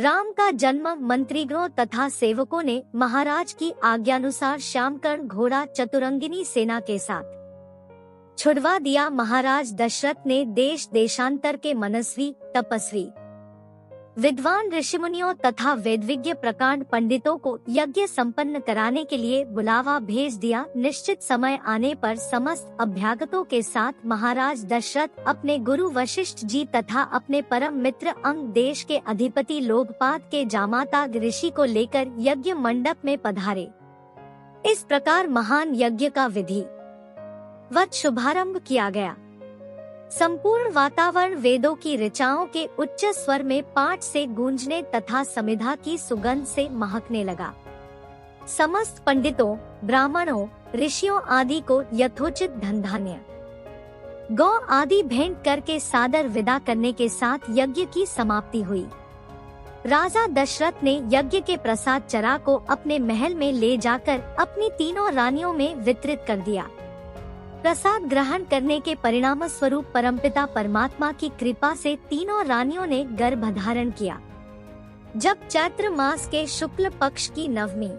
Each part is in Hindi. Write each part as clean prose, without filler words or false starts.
राम का जन्म मंत्रीगणों तथा सेवकों ने महाराज की आज्ञानुसार श्यामकर्ण घोड़ा चतुरंगिनी सेना के साथ छुड़वा दिया। महाराज दशरथ ने देश देशांतर के मनस्वी, तपस्वी, विद्वान ऋषिमुनियों तथा वेदविज्ञ प्रकांड पंडितों को यज्ञ संपन्न कराने के लिए बुलावा भेज दिया। निश्चित समय आने पर समस्त अभ्यागतों के साथ महाराज दशरथ अपने गुरु वशिष्ठ जी तथा अपने परम मित्र अंग देश के अधिपति लोकपाद के जामाता ऋषि को लेकर यज्ञ मंडप में पधारे। इस प्रकार महान यज्ञ का विधि वत शुभारंभ किया गया। संपूर्ण वातावरण वेदों की ऋचाओं के उच्च स्वर में पाठ से गूंजने तथा समिधा की सुगंध से महकने लगा। समस्त पंडितों, ब्राह्मणों, ऋषियों आदि को यथोचित धन धान्य, गौ आदि भेंट करके सादर विदा करने के साथ यज्ञ की समाप्ति हुई। राजा दशरथ ने यज्ञ के प्रसाद चरा को अपने महल में ले जाकर अपनी तीनों रानियों में वितरित कर दिया। प्रसाद ग्रहण करने के परिणाम स्वरूप परमपिता परमात्मा की कृपा से तीनों रानियों ने गर्भ धारण किया। जब चैत्र मास के शुक्ल पक्ष की नवमी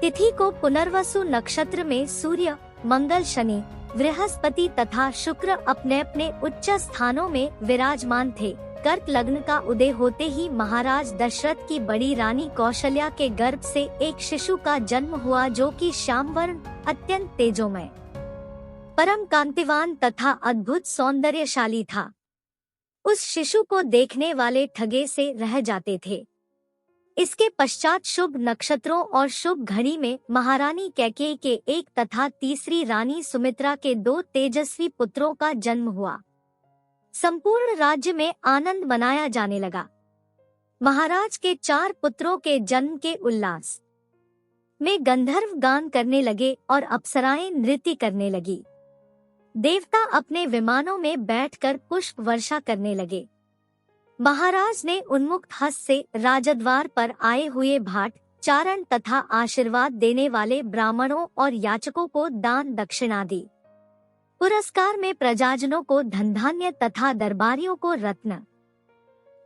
तिथि को पुनर्वसु नक्षत्र में सूर्य, मंगल, शनि, बृहस्पति तथा शुक्र अपने अपने उच्च स्थानों में विराजमान थे, कर्क लग्न का उदय होते ही महाराज दशरथ की बड़ी रानी कौशल्या के गर्भ से एक शिशु का जन्म हुआ, जो कि श्यामवर्ण, अत्यंत तेजोमय, परम कांतिवान तथा अद्भुत सौंदर्यशाली था। उस शिशु को देखने वाले ठगे से रह जाते थे। इसके पश्चात शुभ नक्षत्रों और शुभ घड़ी में महारानी कैकेयी के एक तथा तीसरी रानी सुमित्रा के 2 तेजस्वी पुत्रों का जन्म हुआ। संपूर्ण राज्य में आनंद मनाया जाने लगा। महाराज के 4 पुत्रों के जन्म के उल्लास में गंधर्व गान करने लगे और अप्सराएं नृत्य करने लगी। देवता अपने विमानों में बैठकर पुष्प वर्षा करने लगे। महाराज ने उन्मुक्त हस्त से राजद्वार पर आए हुए भाट, चारण तथा आशीर्वाद देने वाले ब्राह्मणों और याचकों को दान दक्षिणा दी। पुरस्कार में प्रजाजनों को धन धान्य तथा दरबारियों को रत्न,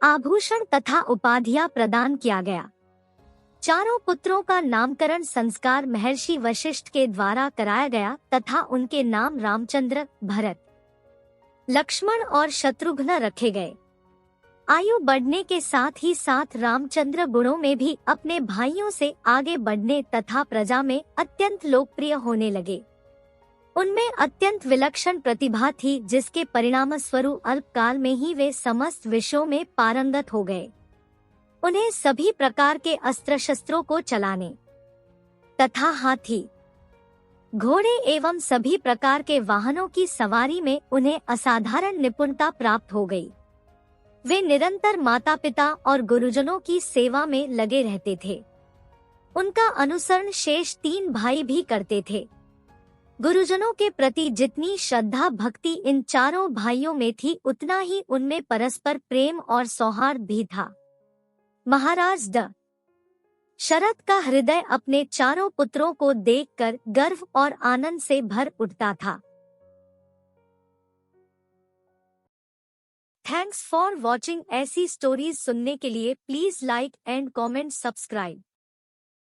आभूषण तथा उपाधियां प्रदान किया गया। चारों पुत्रों का नामकरण संस्कार महर्षि वशिष्ठ के द्वारा कराया गया तथा उनके नाम रामचंद्र, भरत, लक्ष्मण और शत्रुघ्न रखे गए। आयु बढ़ने के साथ ही साथ रामचंद्र गुणों में भी अपने भाइयों से आगे बढ़ने तथा प्रजा में अत्यंत लोकप्रिय होने लगे। उनमें अत्यंत विलक्षण प्रतिभा थी, जिसके परिणाम स्वरूप अल्पकाल में ही वे समस्त विषयों में पारंगत हो गए। उन्हें सभी प्रकार के अस्त्र शस्त्रों को चलाने तथा हाथी, घोड़े एवं सभी प्रकार के वाहनों की सवारी में उन्हें असाधारण निपुणता प्राप्त हो गई। वे निरंतर माता पिता और गुरुजनों की सेवा में लगे रहते थे। उनका अनुसरण शेष 3 भाई भी करते थे। गुरुजनों के प्रति जितनी श्रद्धा भक्ति इन चारों भाइयों में थी, उतना ही उनमें परस्पर प्रेम और सौहार्द भी था। महाराज दशरथ का हृदय अपने चारों पुत्रों को देखकर गर्व और आनंद से भर उठता था। Thanks for watching. ऐसी स्टोरीज सुनने के लिए please like and comment, subscribe.